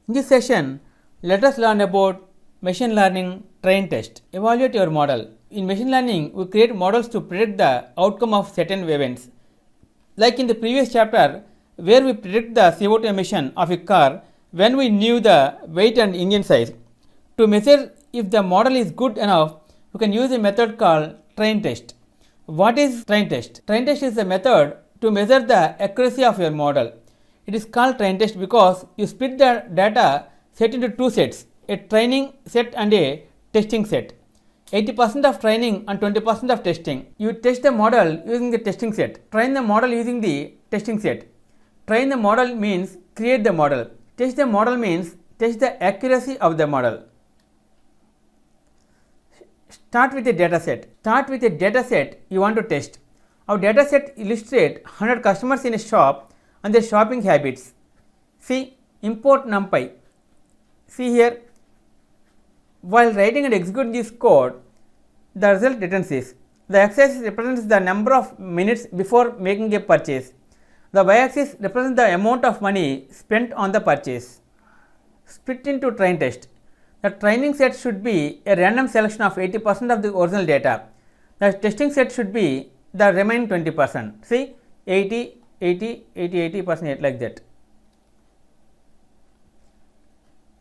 In this session, let us learn about machine learning train test. Evaluate your model. In machine learning, we create models to predict the outcome of certain events. Like in the previous chapter, where we predict the CO2 emission of a car when we knew the weight and engine size. To measure if the model is good enough, we can use a method called train test. What is train test? Train test is a method to measure the accuracy of your model. It is called train test because you split the data set into two sets, a training set and a testing set. 80% of training and 20% of testing. You test the model using the testing set. Train the model using the testing set. Train the model means create the model. Test the model means test the accuracy of the model. Start with a data set. Start with a data set you want to test. Our data set illustrates 100 customers in a shop and their shopping habits. See, import NumPy. See here, while writing and executing this code, the result returns this. The x-axis represents the number of minutes before making a purchase. The y-axis represents the amount of money spent on the purchase. Split into train test. The training set should be a random selection of 80% of the original data. The testing set should be the remaining 20%. See, 80, 80, 80, 80% like that.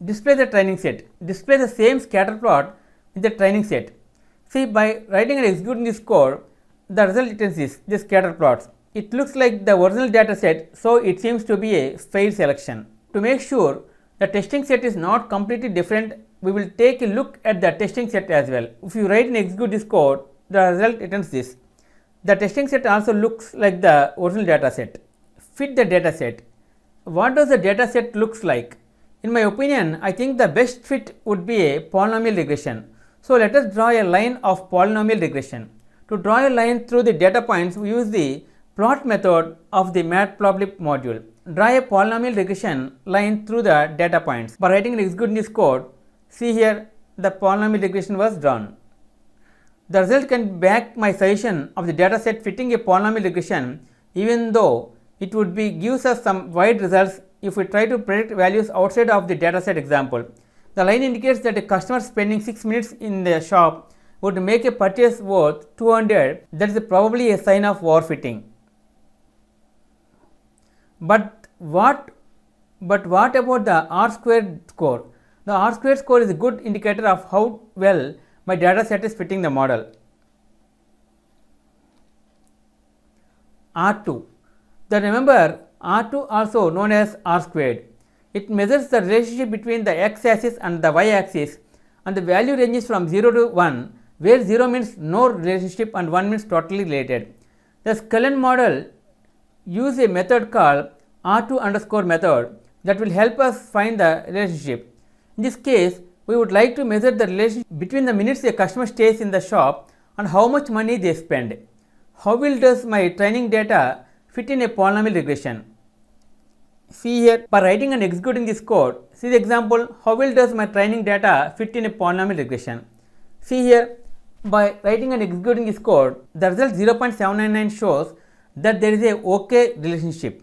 Display the training set. Display the same scatter plot with the training set. See, by writing and executing this code, the result returns this scatter plots. It looks like the original data set, so it seems to be a failed selection. To make sure the testing set is not completely different, we will take a look at the testing set as well. If you write and execute this code, the result returns this. The testing set also looks like the original data set. Fit the data set. What does the data set looks like? In my opinion, I think the best fit would be a polynomial regression. So let us draw a line of polynomial regression. To draw a line through the data points, we use the plot method of the matplotlib module. Draw a polynomial regression line through the data points. By writing and executing this code, see here the polynomial regression was drawn. The result can back my suggestion of the data set fitting a polynomial regression, even though it would be gives us some wide results if we try to predict values outside of the data set example. The line indicates that a customer spending 6 minutes in the shop would make a purchase worth 200. That is probably a sign of overfitting. But what about the R-squared score? The R-squared score is a good indicator of how well my data set is fitting the model. R2. Then remember, R2 also known as R-squared. It measures the relationship between the x-axis and the y-axis, and the value ranges from 0 to 1, where 0 means no relationship and 1 means totally related. The Sklearn model use a method called R2 underscore method that will help us find the relationship. In this case, we would like to measure the relationship between the minutes a customer stays in the shop and how much money they spend. How well does my training data fit in a polynomial regression? See here, by writing and executing this code, see the example, how well does my training data fit in a polynomial regression? See here, by writing and executing this code, the result 0.799 shows that there is a OK relationship.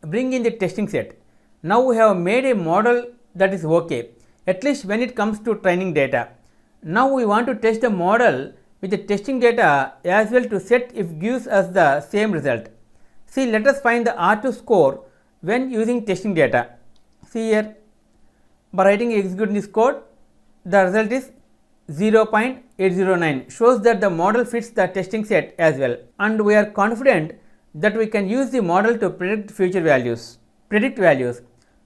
Bring in the testing set. Now we have made a model that is OK, at least when it comes to training data. Now we want to test the model with the testing data as well to set if gives us the same result. See, let us find the R2 score when using testing data. See here, by writing and executing this code, the result is 0.809, shows that the model fits the testing set as well, and we are confident that we can use the model to predict future values.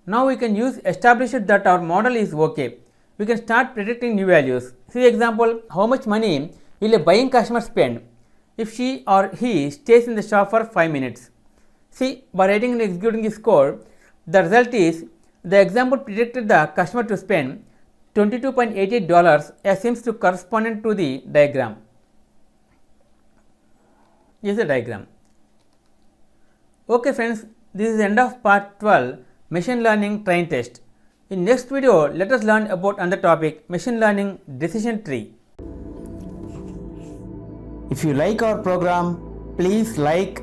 Now we can use established that our model is OK. We can start predicting new values. See example, how much money will a buying customer spend if she or he stays in the shop for 5 minutes. See, by writing and executing this code, the result is the example predicted the customer to spend $22.88 as seems to correspond to the diagram. Here is the diagram. Okay friends, this is the end of part 12 machine learning train test. In next video, let us learn about another topic, machine learning decision tree. If you like our program, please like,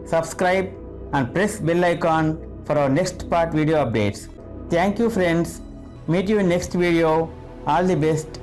subscribe and press bell icon for our next part video updates. Thank you friends. Meet you in next video. All the best.